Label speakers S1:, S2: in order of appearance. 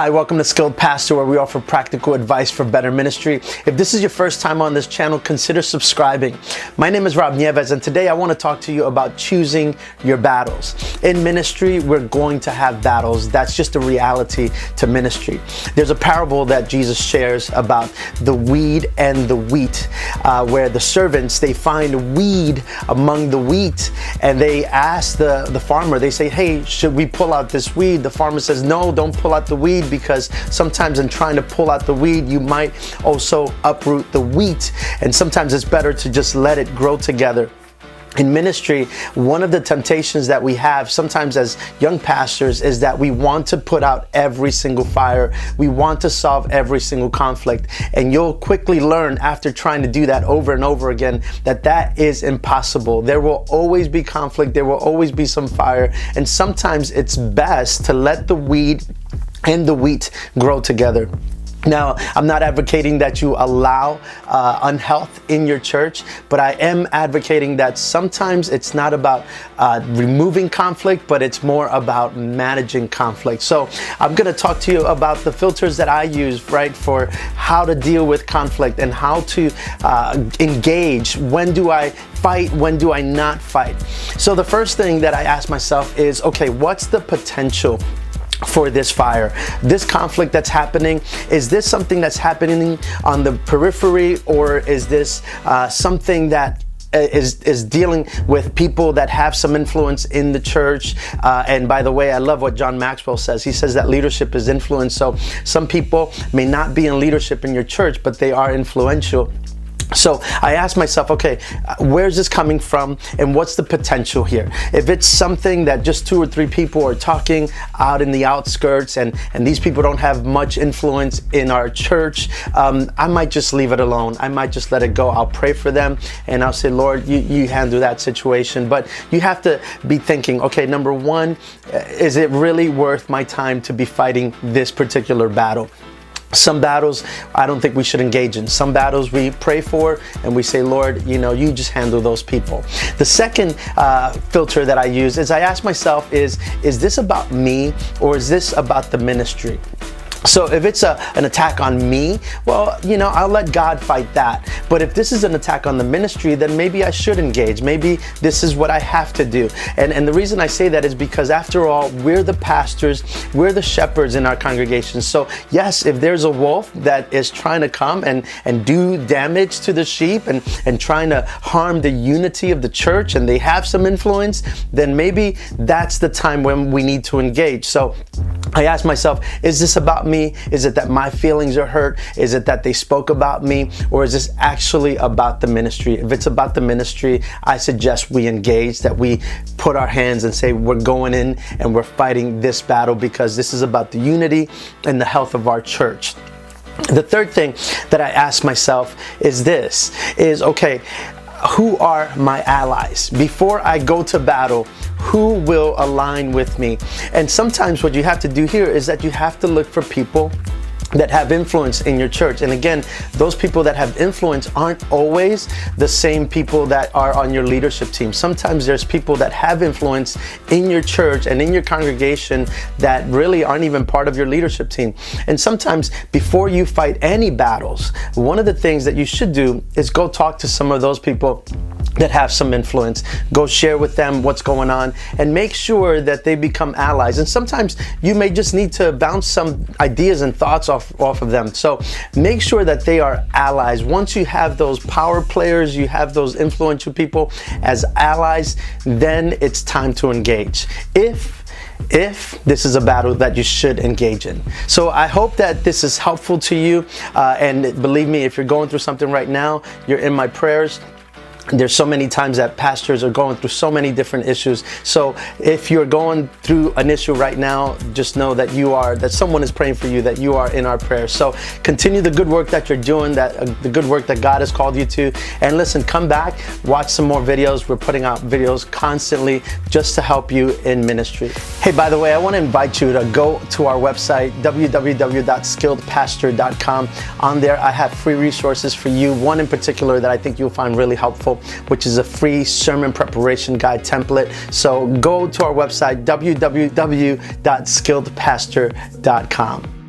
S1: Hi, welcome to Skilled Pastor, where we offer practical advice for better ministry. If this is your first time on this channel, consider subscribing. My name is Rob Nieves, and today I want to talk to you about choosing your battles. In ministry, we're going to have battles. That's just a reality to ministry. There's a parable that Jesus shares about the weed and the wheat, where the servants, they find weed among the wheat, and they ask the farmer, they say, hey, should we pull out this weed? The farmer says, no, don't pull out the weed, because sometimes in trying to pull out the weed, you might also uproot the wheat. And sometimes it's better to just let it grow together. In ministry, one of the temptations that we have sometimes as young pastors is that we want to put out every single fire. We want to solve every single conflict. And you'll quickly learn after trying to do that over and over again that that is impossible. There will always be conflict. There will always be some fire. And sometimes it's best to let the weed and the wheat grow together. Now, I'm not advocating that you allow unhealth in your church, but I am advocating that sometimes it's not about removing conflict, but it's more about managing conflict. So I'm going to talk to you about the filters that I use, right, for how to deal with conflict and how to engage. When do I fight? When do I not fight? So the first thing that I ask myself is, okay, what's the potential for this fire? This conflict that's happening, is this something that's happening on the periphery, or is this something that is dealing with people that have some influence in the church? And by the way, I love what John Maxwell says. He says that leadership is influence. So some people may not be in leadership in your church, but they are influential. So I asked myself, okay, where's this coming from and what's the potential here? If it's something that just 2 or 3 people are talking out in the outskirts and these people don't have much influence in our church, I might just leave it alone. I might just let it go. I'll pray for them and I'll say, Lord, you handle that situation. But you have to be thinking, okay, number one, is it really worth my time to be fighting this particular battle? Some battles I don't think we should engage in. Some battles we pray for and we say, Lord, you just handle those people. The second filter that I use is I ask myself, is this about me or is this about the ministry? So if it's an attack on me, well, I'll let God fight that. But if this is an attack on the ministry, then maybe I should engage. Maybe this is what I have to do. And the reason I say that is because, after all, we're the pastors, we're the shepherds in our congregation. So yes, if there's a wolf that is trying to come and do damage to the sheep and trying to harm the unity of the church, and they have some influence, then maybe that's the time when we need to engage. So I ask myself, is this about me? Is it that my feelings are hurt? Is it that they spoke about me? Or is this actually about the ministry? If it's about the ministry, I suggest we engage, that we put our hands and say, we're going in and we're fighting this battle because this is about the unity and the health of our church. The third thing that I ask myself is okay, who are my allies? Before I go to battle, who will align with me? And sometimes what you have to do here is that you have to look for people that have influence in your church. And again, those people that have influence aren't always the same people that are on your leadership team. Sometimes there's people that have influence in your church and in your congregation that really aren't even part of your leadership team. And sometimes before you fight any battles, one of the things that you should do is go talk to some of those people that have some influence. Go share with them what's going on and make sure that they become allies. And sometimes you may just need to bounce some ideas and thoughts off of them. So make sure that they are allies. Once you have those power players, you have those influential people as allies, then it's time to engage. If this is a battle that you should engage in. So I hope that this is helpful to you. And believe me, if you're going through something right now, you're in my prayers. There's so many times that pastors are going through so many different issues. So if you're going through an issue right now, just know that that someone is praying for you, that you are in our prayers. So continue the good work that you're doing, the good work that God has called you to. And listen, come back, watch some more videos. We're putting out videos constantly just to help you in ministry. Hey, by the way, I want to invite you to go to our website, www.skilledpastor.com. On there, I have free resources for you. One in particular that I think you'll find really helpful, which is a free sermon preparation guide template. So go to our website, www.skilledpastor.com.